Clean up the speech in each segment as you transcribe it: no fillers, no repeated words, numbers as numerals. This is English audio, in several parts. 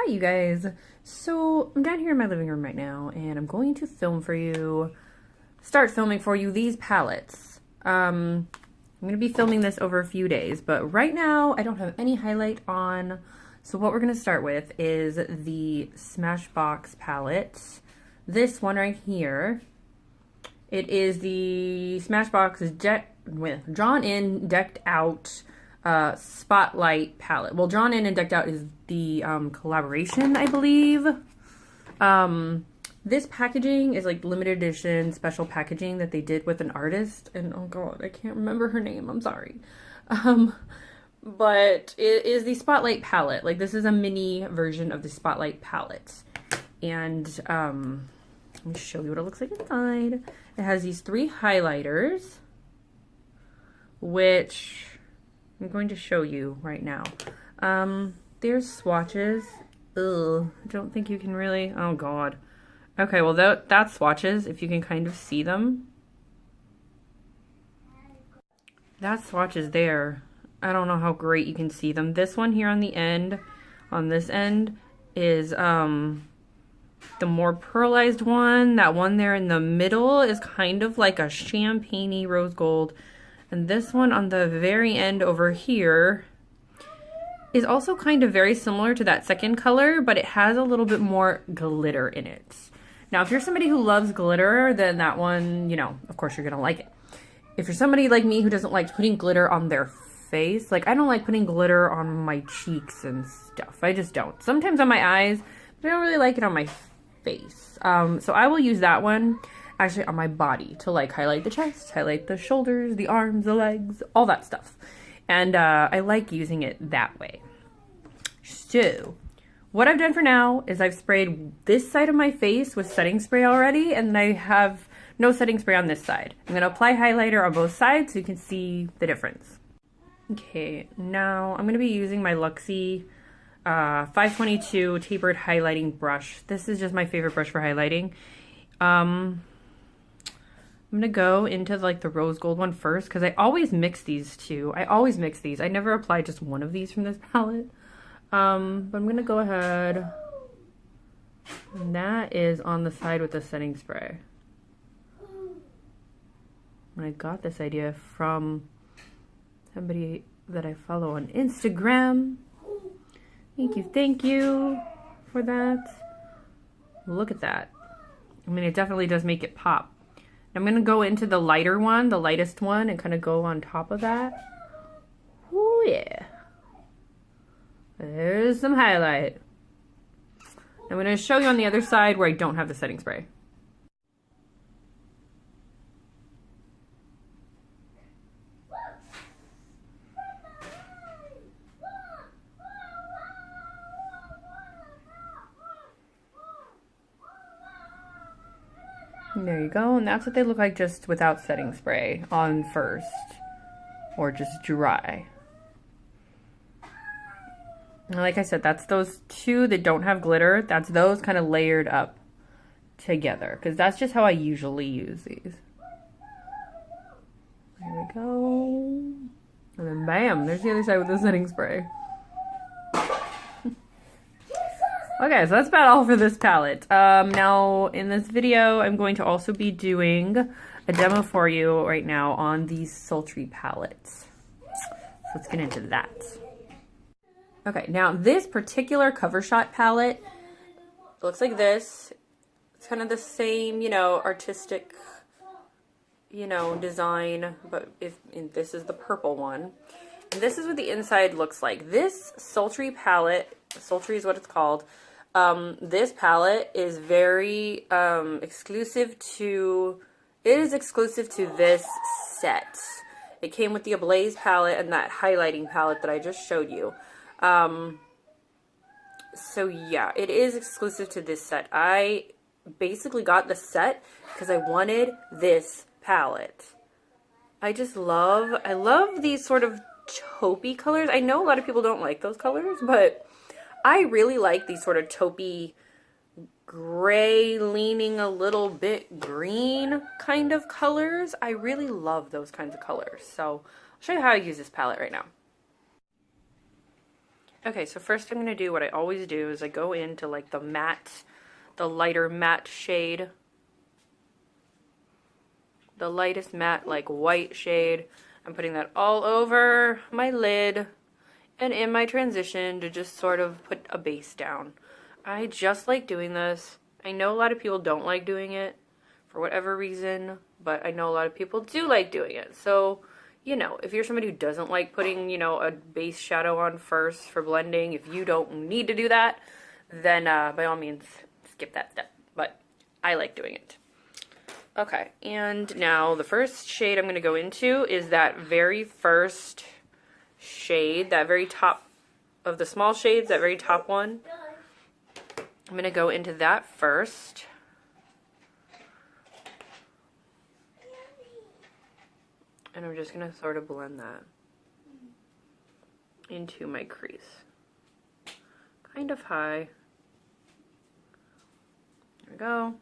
Hi you guys. So I'm down here in my living room right now and I'm going to start filming for you these palettes. I'm going to be filming this over a few days, but right now I don't have any highlight on. So what we're going to start with is the Smashbox palette. This one right here. It is the Smashbox Drawn In, Decked Out Spotlight palette. Well, Drawn In and Decked Out is the collaboration, I believe. This packaging is like limited edition special packaging that they did with an artist, and oh god, I can't remember her name, I'm sorry. But it is the Spotlight palette. Like, this is a mini version of the Spotlight palette. And let me show you what it looks like inside. It has these 3 highlighters, which I'm going to show you right now. There's swatches. Ugh, I don't think you can really, oh god. Okay, well that's swatches, if you can kind of see them. That swatch is there. I don't know how great you can see them. This one here on the end, on this end, is the more pearlized one. That one there in the middle is kind of like a champagne-y rose gold. And this one on the very end over here is also kind of very similar to that second color, but it has a little bit more glitter in it. Now, if you're somebody who loves glitter, then that one, you know, of course you're gonna like it. If you're somebody like me who doesn't like putting glitter on their face, like I don't like putting glitter on my cheeks and stuff. I just don't. Sometimes on my eyes, but I don't really like it on my face. So I will use that one actually on my body to like highlight the chest, highlight the shoulders, the arms, the legs, all that stuff. And I like using it that way. So what I've done for now is I've sprayed this side of my face with setting spray already, and I have no setting spray on this side. I'm going to apply highlighter on both sides so you can see the difference. Okay, now I'm going to be using my Luxie 522 tapered highlighting brush. This is just my favorite brush for highlighting. I'm going to go into like the rose gold one first because I always mix these two. I always mix these. I never apply just one of these from this palette. But I'm going to go ahead, and that is on the side with the setting spray. And I got this idea from somebody that I follow on Instagram. Thank you for that. Look at that. I mean, it definitely does make it pop. I'm going to go into the lighter one, the lightest one, and kind of go on top of that. Oh yeah. There's some highlight. I'm going to show you on the other side where I don't have the setting spray. There you go, and that's what they look like just without setting spray on first, or just dry. And like I said, that's those 2 that don't have glitter. That's those kind of layered up together, because that's just how I usually use these. There we go. And then bam, there's the other side with the setting spray. Okay, so that's about all for this palette. Now, in this video, I'm going to also be doing a demo for you right now on these sultry palettes. So let's get into that. Okay, now this particular Covershot palette looks like this. It's kind of the same, you know, artistic, you know, design, but this is the purple one. And this is what the inside looks like. This sultry palette, sultry is what it's called. This palette is very exclusive to this set. It came with the Ablaze palette and that highlighting palette that I just showed you. So yeah, it is exclusive to this set. I basically got the set because I wanted this palette. I love these sort of taupey colors. I know a lot of people don't like those colors, but I really like these sort of taupey, gray, leaning a little bit green kind of colors. I really love those kinds of colors. So I'll show you how I use this palette right now. Okay, so first I'm going to do what I always do is I go into like the lighter matte shade. The lightest matte, like white shade. I'm putting that all over my lid and in my transition to just sort of put a base down. I just like doing this. I know a lot of people don't like doing it for whatever reason, but I know a lot of people do like doing it. So, you know, if you're somebody who doesn't like putting, you know, a base shadow on first for blending, if you don't need to do that, then by all means, skip that step. But I like doing it. Okay, and now the first shade I'm going to go into is that very first shade, that very top of the small shades, that very top one. I'm going to go into that first. And I'm just going to sort of blend that into my crease. Kind of high. There we go.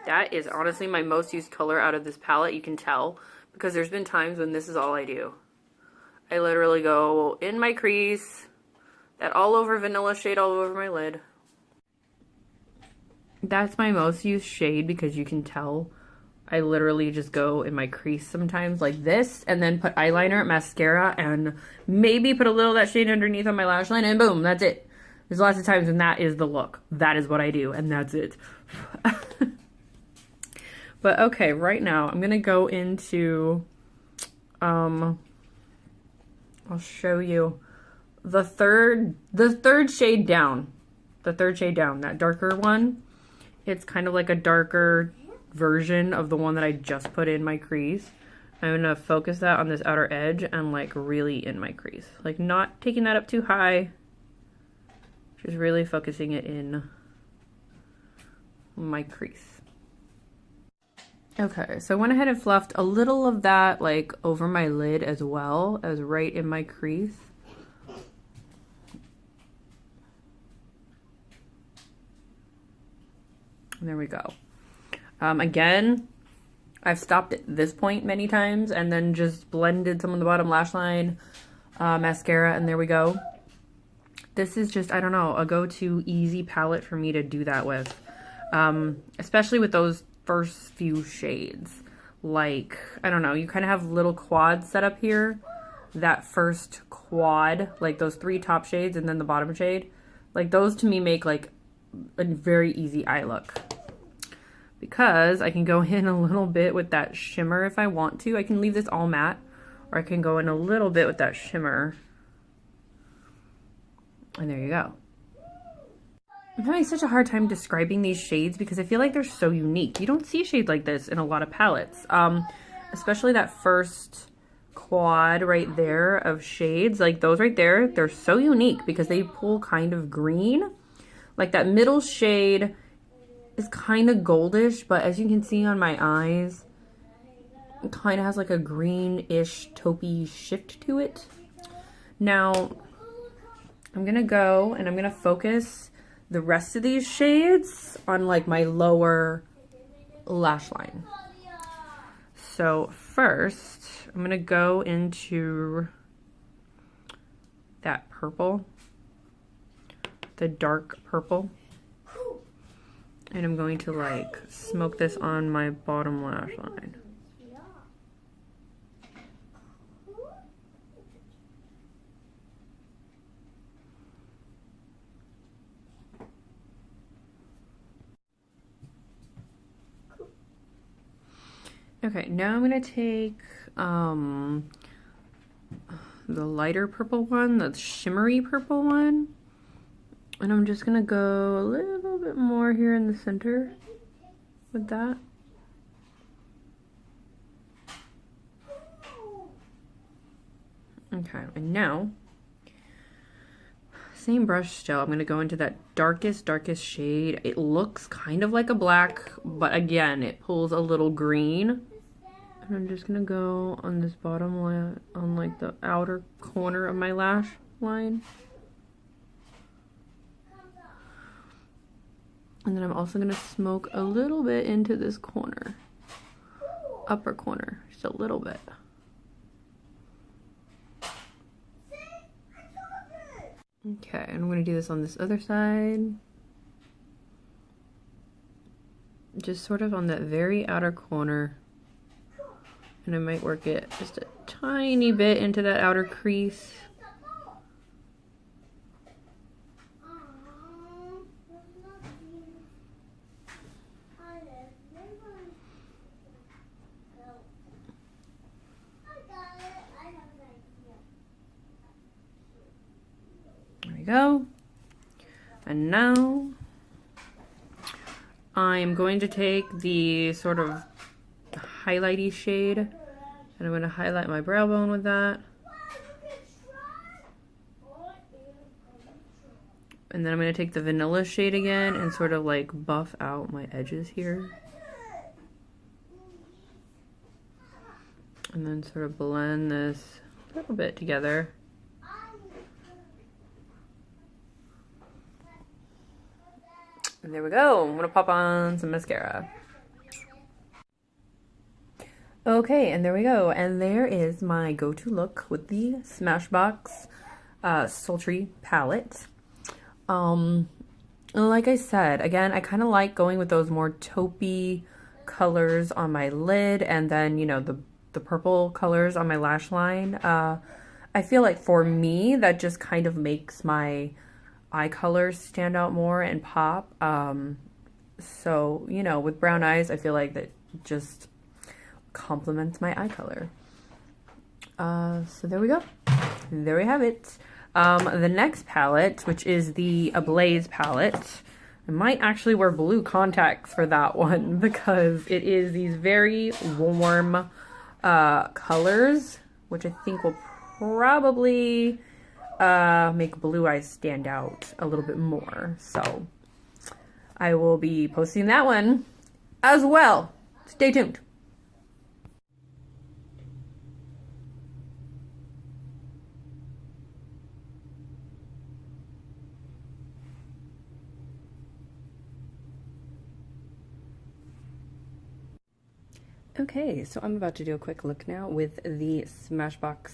That is honestly my most used color out of this palette, you can tell, because there's been times when this is all I do. I literally go in my crease, that all over vanilla shade all over my lid. That's my most used shade because you can tell I literally just go in my crease sometimes like this and then put eyeliner, mascara, and maybe put a little of that shade underneath on my lash line and boom, that's it. There's lots of times when that is the look. That is what I do and that's it. But okay, right now I'm gonna go into, I'll show you the third shade down. The third shade down, that darker one. It's kind of like a darker version of the one that I just put in my crease. I'm gonna focus that on this outer edge and like really in my crease. Like not taking that up too high, just really focusing it in my crease. Okay, so I went ahead and fluffed a little of that like over my lid as well as right in my crease. And there we go. Again, I've stopped at this point many times and then just blended some of the bottom lash line, mascara, and there we go. This is just, I don't know, a go-to easy palette for me to do that with. Especially with those first few shades. Like, I don't know, you kind of have little quads set up here. That first quad, like those 3 top shades and then the bottom shade, like those to me make like a very easy eye look. Because I can go in a little bit with that shimmer if I want to. I can leave this all matte, or I can go in a little bit with that shimmer. And there you go. I'm having such a hard time describing these shades because I feel like they're so unique. You don't see shades like this in a lot of palettes. Especially that first quad right there of shades, like those right there, they're so unique because they pull kind of green. Like that middle shade is kind of goldish, but as you can see on my eyes, it kind of has like a greenish taupey shift to it. Now, I'm gonna go and I'm gonna focus the rest of these shades on like my lower lash line. So first, I'm gonna go into that purple, the dark purple, and I'm going to like smoke this on my bottom lash line. Okay, now I'm gonna take the lighter purple one, the shimmery purple one, and I'm just gonna go a little bit more here in the center with that. Okay, and now, same brush still, I'm gonna go into that darkest shade. It looks kind of like a black, but again, it pulls a little green. And I'm just gonna go on this bottom line, on like the outer corner of my lash line. And then I'm also gonna smoke a little bit into this corner, upper corner, just a little bit. Okay, and I'm going to do this on this other side. Just sort of on that very outer corner. And I might work it just a tiny bit into that outer crease. There we go. And now I'm going to take the sort of highlighty shade and I'm going to highlight my brow bone with that. And then I'm going to take the vanilla shade again and sort of like buff out my edges here. And then sort of blend this a little bit together. And there we go. I'm gonna pop on some mascara. Okay, and there we go. And there is my go-to look with the Smashbox Sultry palette. Like I said, again, I kind of like going with those more taupey colors on my lid, and then, you know, the purple colors on my lash line. I feel like for me, that just kind of makes my eye colors stand out more and pop. So, you know, with brown eyes, I feel like that just complements my eye color. So there we go. There we have it. The next palette, which is the Ablaze palette, I might actually wear blue contacts for that one because it is these very warm colors, which I think will probably make blue eyes stand out a little bit more. So I will be posting that one as well. Stay tuned. Okay, so I'm about to do a quick look now with the Smashbox,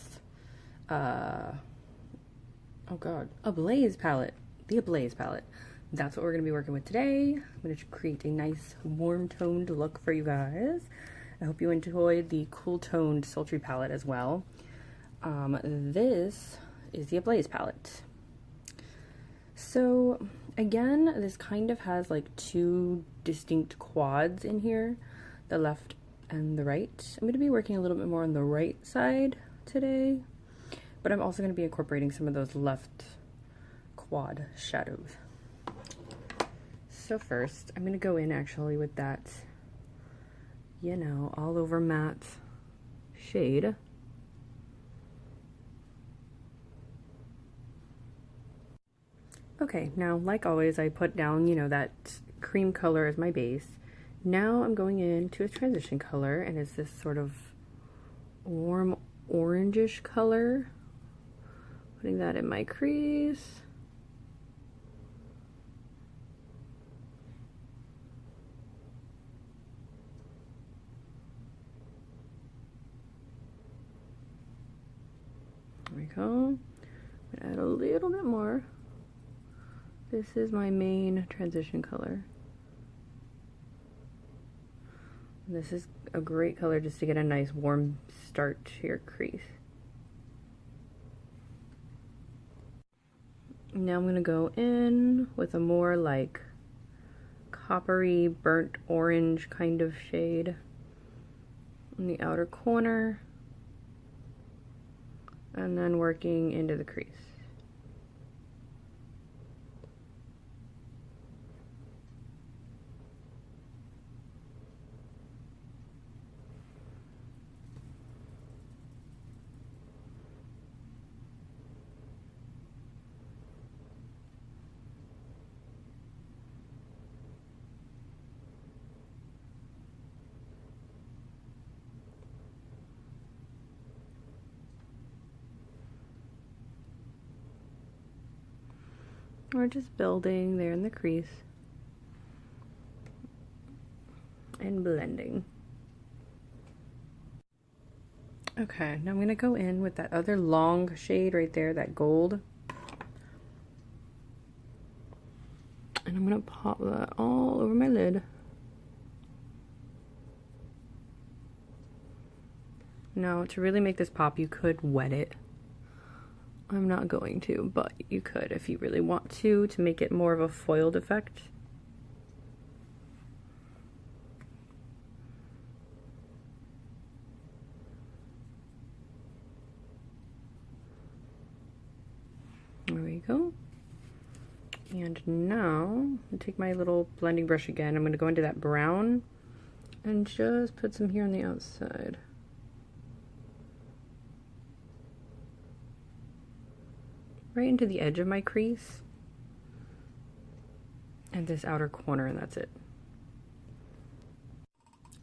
Ablaze palette. The Ablaze palette. That's what we're going to be working with today. I'm going to create a nice warm-toned look for you guys. I hope you enjoyed the cool-toned sultry palette as well. This is the Ablaze palette. So, again, this kind of has like two distinct quads in here, the left and the right. I'm going to be working a little bit more on the right side today, but I'm also going to be incorporating some of those left quad shadows. So first, I'm going to go in actually with that, you know, all over matte shade. Okay, now like always, I put down, you know, that cream color as my base. Now I'm going into a transition color, and it's this sort of warm orangish color. Putting that in my crease. There we go. I'm gonna add a little bit more. This is my main transition color. This is a great color just to get a nice warm start to your crease. Now I'm going to go in with a more like coppery burnt orange kind of shade in the outer corner, and then working into the crease. We're just building there in the crease and blending. Okay, now I'm going to go in with that other long shade right there, that gold. And I'm gonna pop that all over my lid. Now, to really make this pop, you could wet it. I'm not going to, but you could if you really want to make it more of a foiled effect. There we go. And now, I'm gonna take my little blending brush again. I'm gonna go into that brown and just put some here on the outside. Right into the edge of my crease. And this outer corner, and that's it.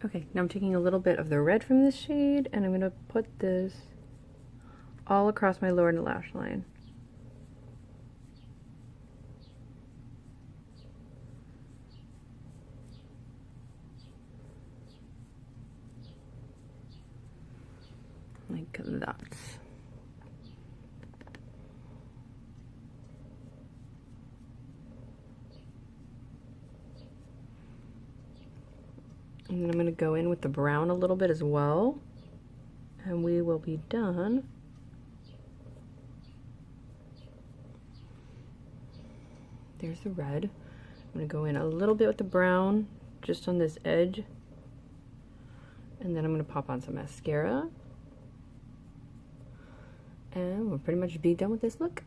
Okay, now I'm taking a little bit of the red from this shade, and I'm gonna put this all across my lower lash line. Like that. And then I'm going to go in with the brown a little bit as well, and we will be done. There's the red. I'm going to go in a little bit with the brown, just on this edge, and then I'm going to pop on some mascara. And we'll pretty much be done with this look.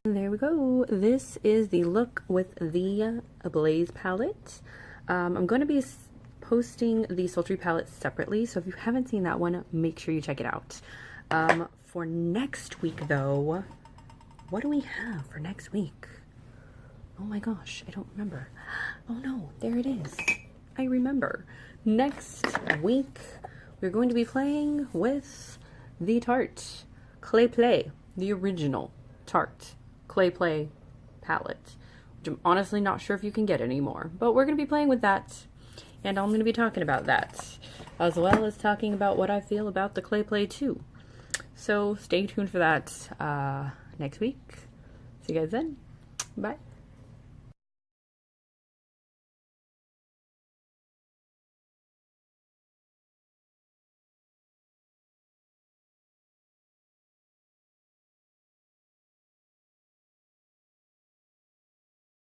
And there we go. This is the look with the Blaze palette. I'm going to be posting the Sultry palette separately, so if you haven't seen that one, make sure you check it out. For next week, though, what do we have for next week? Oh my gosh, I don't remember. Oh no, there it is. I remember. Next week, we're going to be playing with the Tarte Clay Play, the original Tarte Clay Play palette, which I'm honestly not sure if you can get anymore, but we're going to be playing with that, and I'm going to be talking about that, as well as talking about what I feel about the Clay Play too. So stay tuned for that next week. See you guys then. Bye.